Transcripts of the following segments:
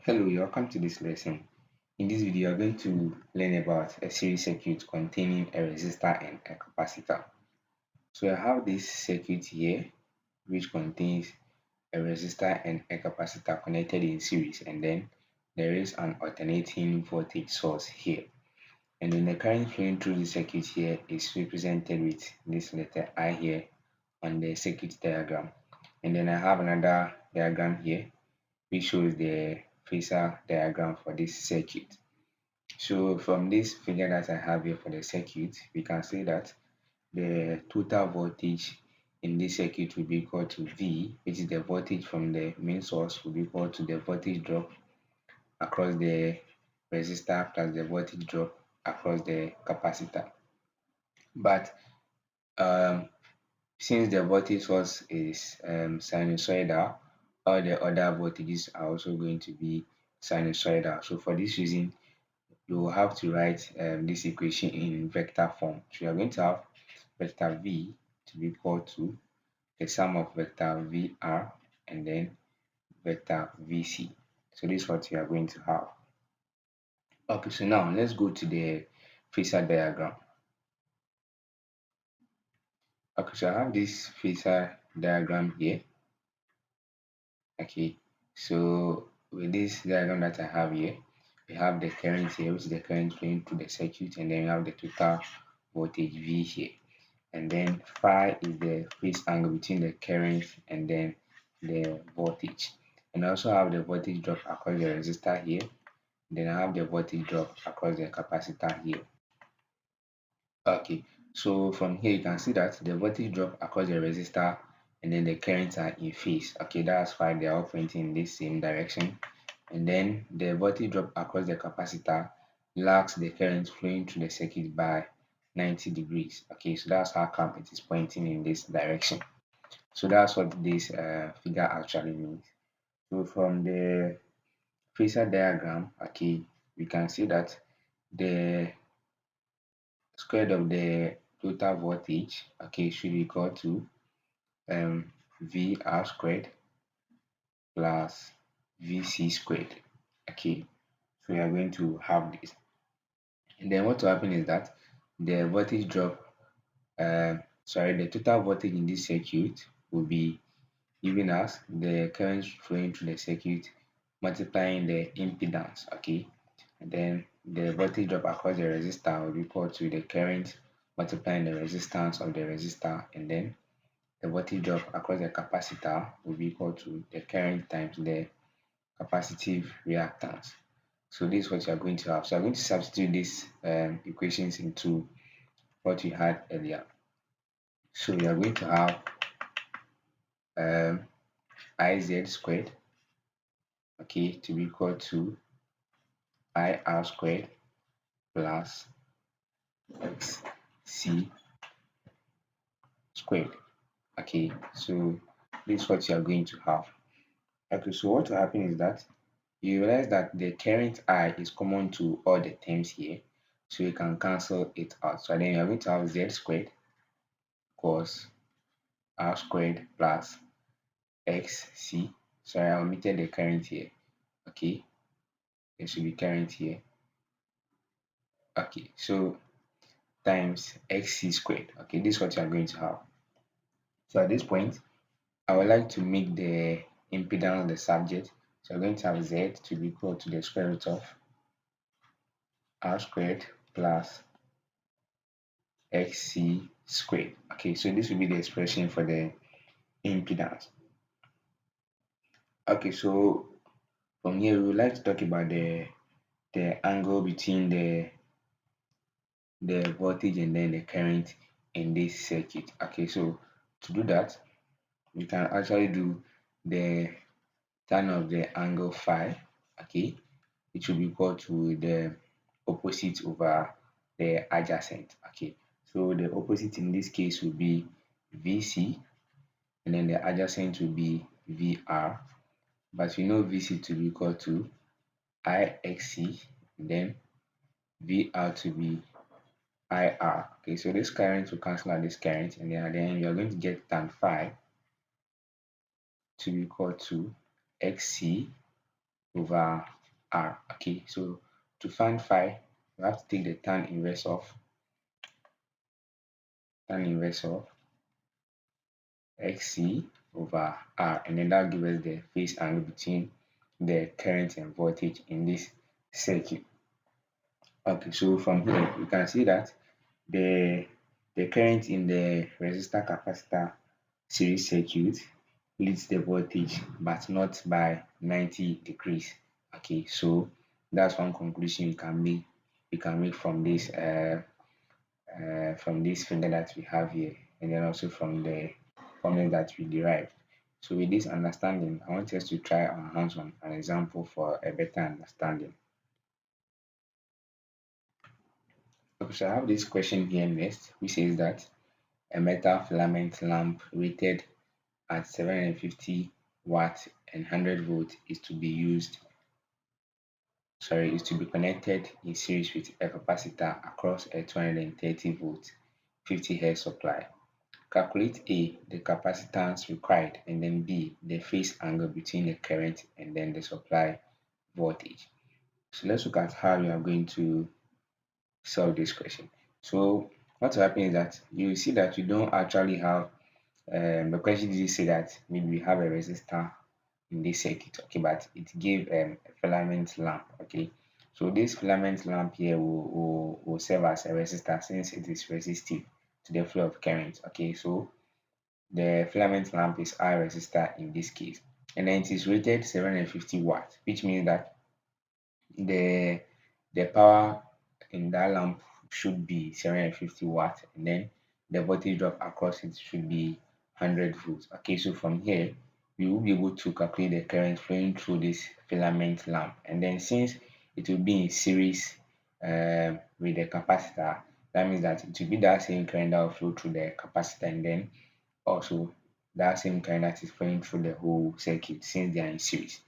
Hello, welcome to this lesson. In this video, you are going to learn about a series circuit containing a resistor and a capacitor. So I have this circuit here which contains a resistor and a capacitor connected in series, and then there is an alternating voltage source here. And then the current flowing through the circuit here is represented with this letter I here on the circuit diagram. And then I have another diagram here which shows the phasor diagram for this circuit. So from this figure that I have here for the circuit, we can say that the total voltage in this circuit will be equal to V, which is the voltage from the main source, will be equal to the voltage drop across the resistor plus the voltage drop across the capacitor. But um, since the voltage source is sinusoidal, all the other voltages are also going to be sinusoidal. So for this reason, you will have to write this equation in vector form. So you are going to have vector V to be equal to the sum of vector VR and then vector VC. So this is what you are going to have. Okay, so now let's go to the phasor diagram. Okay, so I have this phasor diagram here. Okay, so with this diagram that I have here, we have the current here, which is the current flowing through the circuit, and then we have the total voltage V here. And then phi is the phase angle between the current and then the voltage. And I also have the voltage drop across the resistor here. Then I have the voltage drop across the capacitor here. Okay, so from here you can see that the voltage drop across the resistor and then the currents are in phase. Okay, that's why they are all pointing in this same direction. And then the voltage drop across the capacitor lags the current flowing through the circuit by 90 degrees. Okay, so that's how come it is pointing in this direction. So that's what this figure actually means. So from the phasor diagram, okay, we can see that the square of the total voltage, okay, should be equal to VR squared plus VC squared. Okay, so we are going to have this. And then what will happen is that the voltage drop, the total voltage in this circuit will be given as the current flowing through the circuit multiplying the impedance, okay? And then the voltage drop across the resistor will be equal to the current multiplying the resistance of the resistor, and then the voltage drop across the capacitor will be equal to the current times the capacitive reactance. So this is what you are going to have. So I'm going to substitute these equations into what we had earlier. So we are going to have um, IZ squared, okay, to be equal to IR squared plus XC squared. Okay, so this is what you are going to have. Okay, so what will happen is that you realize that the current I is common to all the terms here, so you can cancel it out. So then you're going to have Z squared cos R squared plus XC. Sorry, I omitted the current here. Okay, there should be current here. Okay, so times XC squared. Okay, this is what you are going to have. So at this point, I would like to make the impedance the subject. So I'm going to have Z to be equal to the square root of R squared plus XC squared. Okay, so this will be the expression for the impedance. Okay, so from here we would like to talk about the angle between the voltage and then the current in this circuit. Okay, so to do that, we can actually do the tan of the angle phi, okay, which will be equal to the opposite over the adjacent. Okay, so the opposite in this case will be VC, and then the adjacent will be VR, but we know VC to be equal to IXC, and then VR to be IR. Okay, so this current will cancel out this current, and then at the end you are going to get tan phi to be equal to XC over R. Okay, so to find phi, you have to take the tan inverse of XC over R, and then that gives us the phase angle between the current and voltage in this circuit. Okay, so from here you can see that the the current in the resistor capacitor series circuit leads the voltage, but not by 90 degrees. Okay, so that's one conclusion you can make from this figure that we have here, and then also from the formula that we derived. So with this understanding, I want us to try our hands on an example for a better understanding. Okay, so I have this question here next, which says that a metal filament lamp rated at 750 watts and 100 volts is to be connected in series with a capacitor across a 230 volt 50 hertz supply. Calculate A, the capacitance required, and then B, the phase angle between the current and then the supply voltage. So let's look at how we are going to solve this question. So what will happen is that you see that you don't actually have the question did say that maybe we have a resistor in this circuit, okay, but it gave a filament lamp, okay. So this filament lamp here will serve as a resistor since it is resistive to the flow of current, okay. So the filament lamp is R resistor in this case, and then it is rated 750 watts, which means that the the power in that lamp should be 750 watts, and then the voltage drop across it should be 100 volts. Okay, so from here we will be able to calculate the current flowing through this filament lamp, and then since it will be in series with the capacitor, that means that it will be that same current that will flow through the capacitor, and then also that same current that is flowing through the whole circuit since they are in series.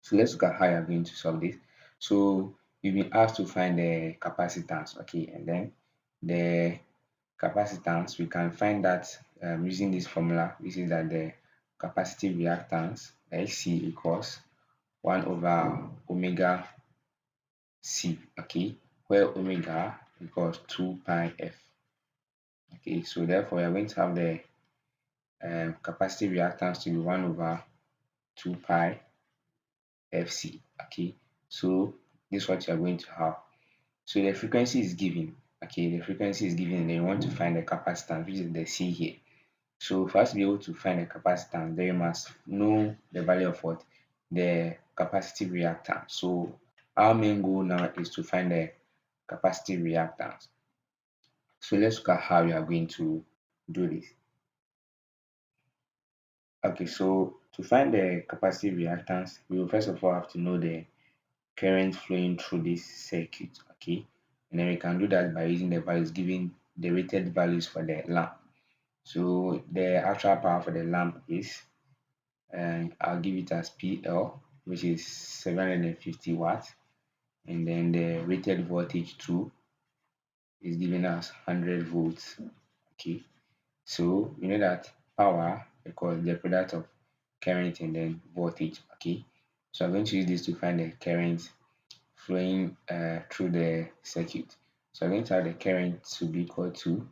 So let's look at how you're going to solve this. So you've been asked to find the capacitance, okay, and then the capacitance, we can find that using this formula, which is that the capacitive reactance, XC, equals 1 over omega C, okay, where omega equals 2 pi F. Okay, so therefore we are going to have the capacitive reactance to be 1 over 2 pi FC. Okay, so this is what you are going to have. So the frequency is given. Okay, the frequency is given, and then you want to find the capacitance, which is the C here. So for us to be able to find the capacitance, then you must know the value of what? The capacitive reactance. So our main goal now is to find the capacitive reactance. So let's look at how we are going to do this. Okay, so to find the capacitive reactance, we will first of all have to know the current flowing through this circuit, okay, and then we can do that by using the values given, the rated values for the lamp. So the actual power for the lamp is, and I'll give it as PL, which is 750 watts, and then the rated voltage too is given as 100 volts. Okay, so you know that power equals the product of current and then voltage. Okay, so I'm going to use this to find the current flowing through the circuit. So I'm going to have the current to be equal to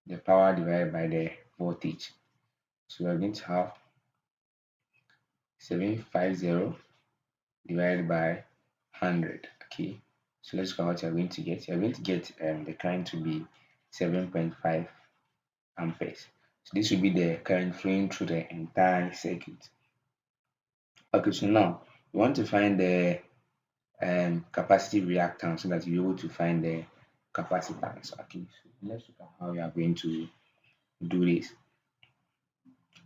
the power divided by the voltage. So we're going to have 750 divided by 100. Okay, so let's look at what you're going to get. You're going to get the current to be 7.5 amperes. So this will be the current flowing through the entire circuit. Okay, so now we want to find the capacitive reactance so that you're able to find the capacitance. Okay, so let's look at how we are going to do this.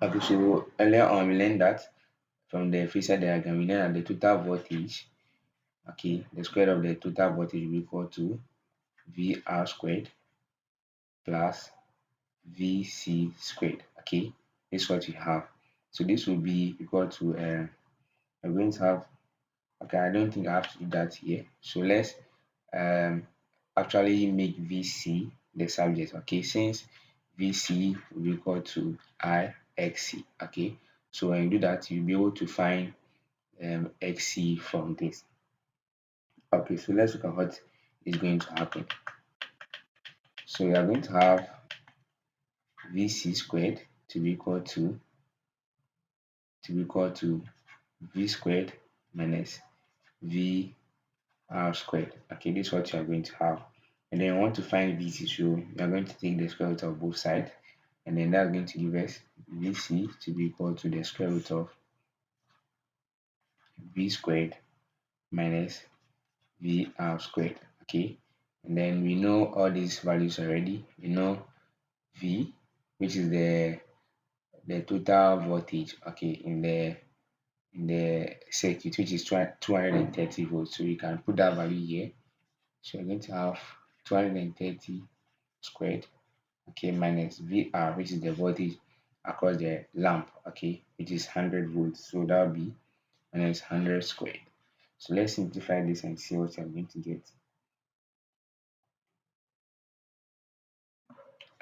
Okay, so earlier on we learned that from the Phasor diagram, we learned that the total voltage, okay, the square of the total voltage will be equal to VR squared plus VC squared. Okay, this is what we have. So this will be equal to we're going to have, okay, I don't think I have to do that here. So let's um actually make VC the subject. Okay, since VC will be equal to IXC. Okay, so when you do that, you'll be able to find XC from this. Okay, so let's look at what is going to happen. So we are going to have VC squared to be equal to V squared minus VR squared. Okay, this is what you are going to have. And then you want to find VC, so you are going to take the square root of both sides, and then that's going to give us VC to be equal to the square root of V squared minus VR squared. Okay, and then we know all these values already. We know V, which is the total voltage, okay, in the circuit, which is 230 volts. So you can put that value here. So you're going to have 230 squared, okay, minus VR, which is the voltage across the lamp, okay, which is 100 volts. So that will be minus 100 squared. So let's simplify this and see what you're going to get.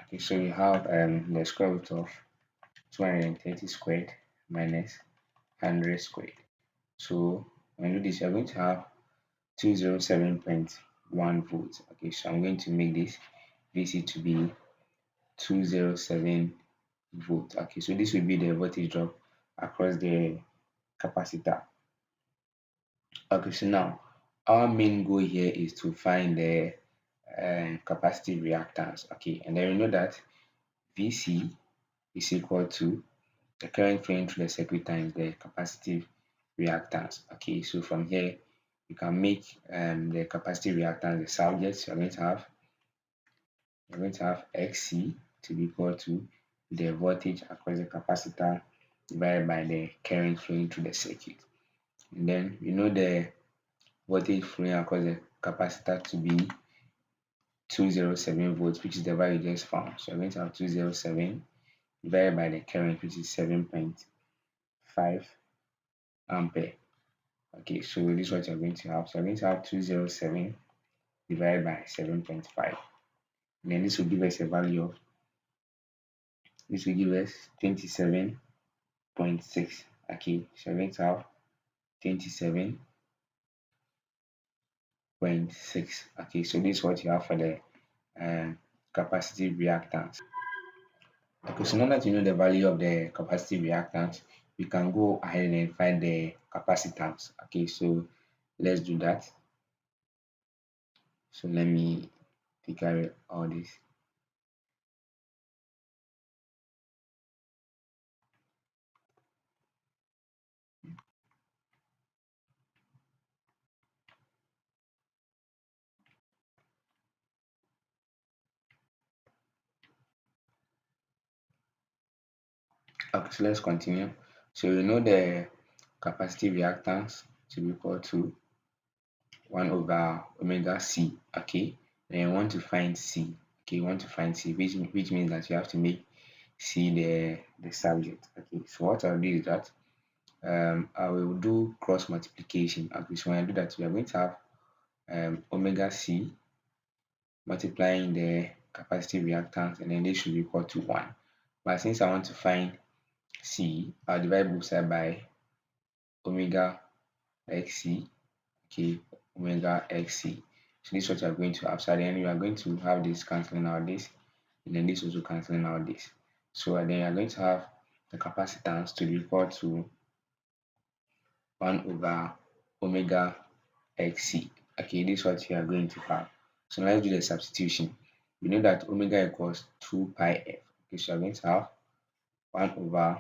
Okay, so you have the square root of 230 squared minus 100 squared. So when you do this, you're going to have 207.1 volts. Okay, so I'm going to make this VC to be 207 volt. Okay, so this will be the voltage drop across the capacitor. Okay, so now our main goal here is to find the capacitive reactance. Okay, and then we know that VC is equal to the current flowing through the circuit times the capacitive reactance. Okay, so from here you can make the capacitive reactance the subject. So you're going to have XC to be equal to the voltage across the capacitor divided by the current flowing through the circuit. And then we know the voltage flowing across the capacitor to be 207 volts, which is the value you just found. So you're going to have 207 divided by the current, which is 7.5 ampere. Okay, so this is what you're going to have. So you're going to have 207 divided by 7.5. And then this will give us a value of, this will give us 27.6. Okay, so you're going to have 27.6. Okay, so this is what you have for the capacitive reactance. Okay, so now that you know the value of the capacitive reactance, we can go ahead and find the capacitance. Okay, so let's do that. So let me take away all this. Okay, so let's continue. So you know the capacitive reactance to be equal to 1 over omega C. Okay, then you want to find C. Okay, you want to find C, which means that you have to make C the subject. Okay, so what I'll do is that I will do cross multiplication. Okay, so when I do that, we are going to have omega C multiplying the capacitive reactance, and then this should be equal to 1. But since I want to find C, I'll divide both sides by omega xc. Okay, omega xc. So this is what you are going to have. So then you are going to have this cancelling out this, and then this also cancelling out this. So then you are going to have the capacitance to be equal to 1 over omega xc. Okay, this is what you are going to have. So now let's do the substitution. We know that omega equals 2 pi f. Okay, so you are going to have 1 over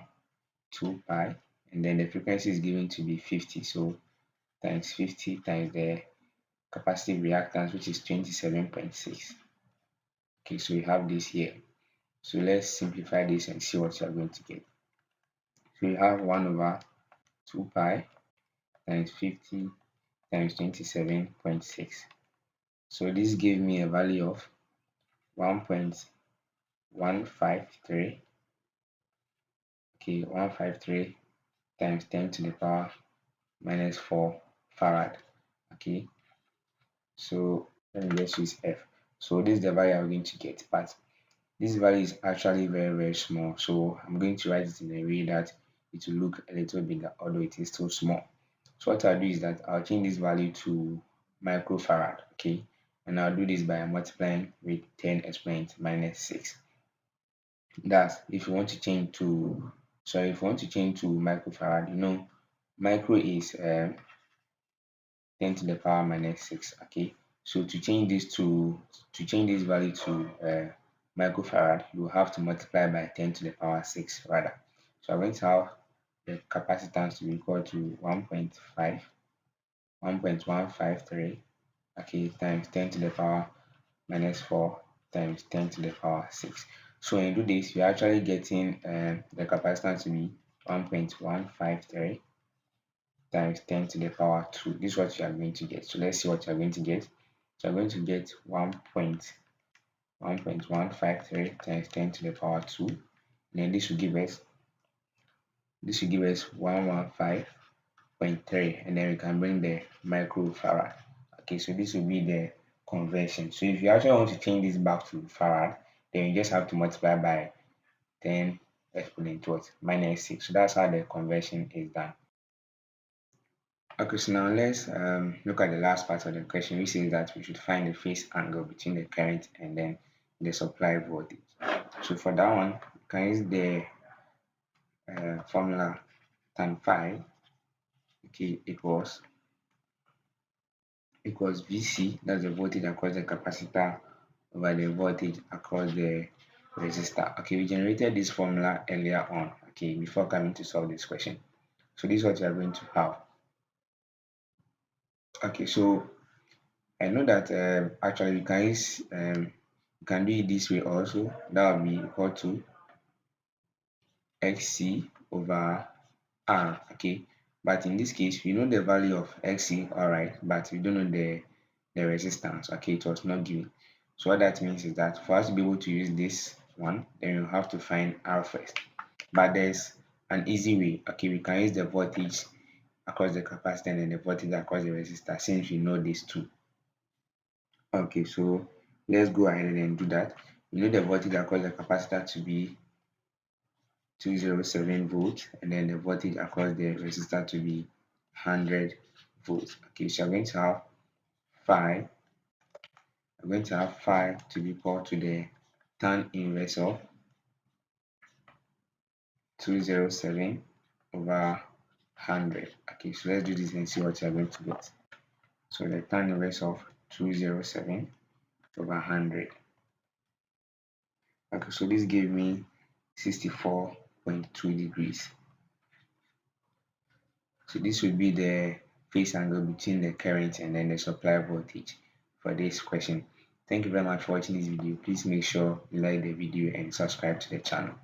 2 pi, and then the frequency is given to be 50. So times 50 times the capacitive reactance, which is 27.6. Okay, so we have this here. So let's simplify this and see what you are going to get. So you have 1 over 2 pi times 50 times 27.6. So this gave me a value of 1.153. Okay, 153 times 10 to the power minus 4 farad. Okay, so let me just use F. So this is the value I'm going to get, but this value is actually very small. So I'm going to write it in a way that it will look a little bigger, although it is still small. So what I'll do is that I'll change this value to microfarad, okay? And I'll do this by multiplying with 10 exponent minus 6. That's if you want to change to, sorry, if you want to change to microfarad, micro is 10 to the power minus 6, okay? So to change this value to microfarad, you have to multiply by 10 to the power 6 rather. So I'm going to have the capacitance to be equal to 1.153, okay, times 10 to the power minus 4 times 10 to the power 6. So when you do this, you're actually getting the capacitance to be 1.153 times 10 to the power 2. This is what you are going to get. So let's see what you are going to get. So you're going to get 1.153 times 10 to the power 2. And then this will give us 115.3, and then we can bring the microfarad. Okay, so this will be the conversion. So if you actually want to change this back to farad, then you just have to multiply by 10 exponent what minus 6. So that's how the conversion is done. Okay, so now let's look at the last part of the question, which says that we should find the phase angle between the current and then the supply voltage. So for that one, you can use the formula tan phi. Okay, equals VC, that's the voltage across the capacitor, over the voltage across the resistor. Okay, we generated this formula earlier on, okay, before coming to solve this question. So this is what you are going to have. Okay, so I know that actually you can do it this way also. That will be equal to XC over R. Okay, but in this case, we know the value of XC, all right, but we don't know the resistance. Okay, it was not given. So what that means is that for us to be able to use this one, then we have to find R first. But there's an easy way. Okay, we can use the voltage across the capacitor and the voltage across the resistor since we know these two. Okay, so let's go ahead and do that. We know the voltage across the capacitor to be 207 volts, and then the voltage across the resistor to be 100 volts. Okay, so phi, I'm going to have phi to be equal to the tan inverse of 207 over 100. Okay, so let's do this and see what you're going to get. So the tan inverse of 207 over 100. Okay, so this gave me 64.2 degrees. So this will be the phase angle between the current and then the supply voltage for this question. Thank you very much for watching this video. Please make sure you like the video and subscribe to the channel.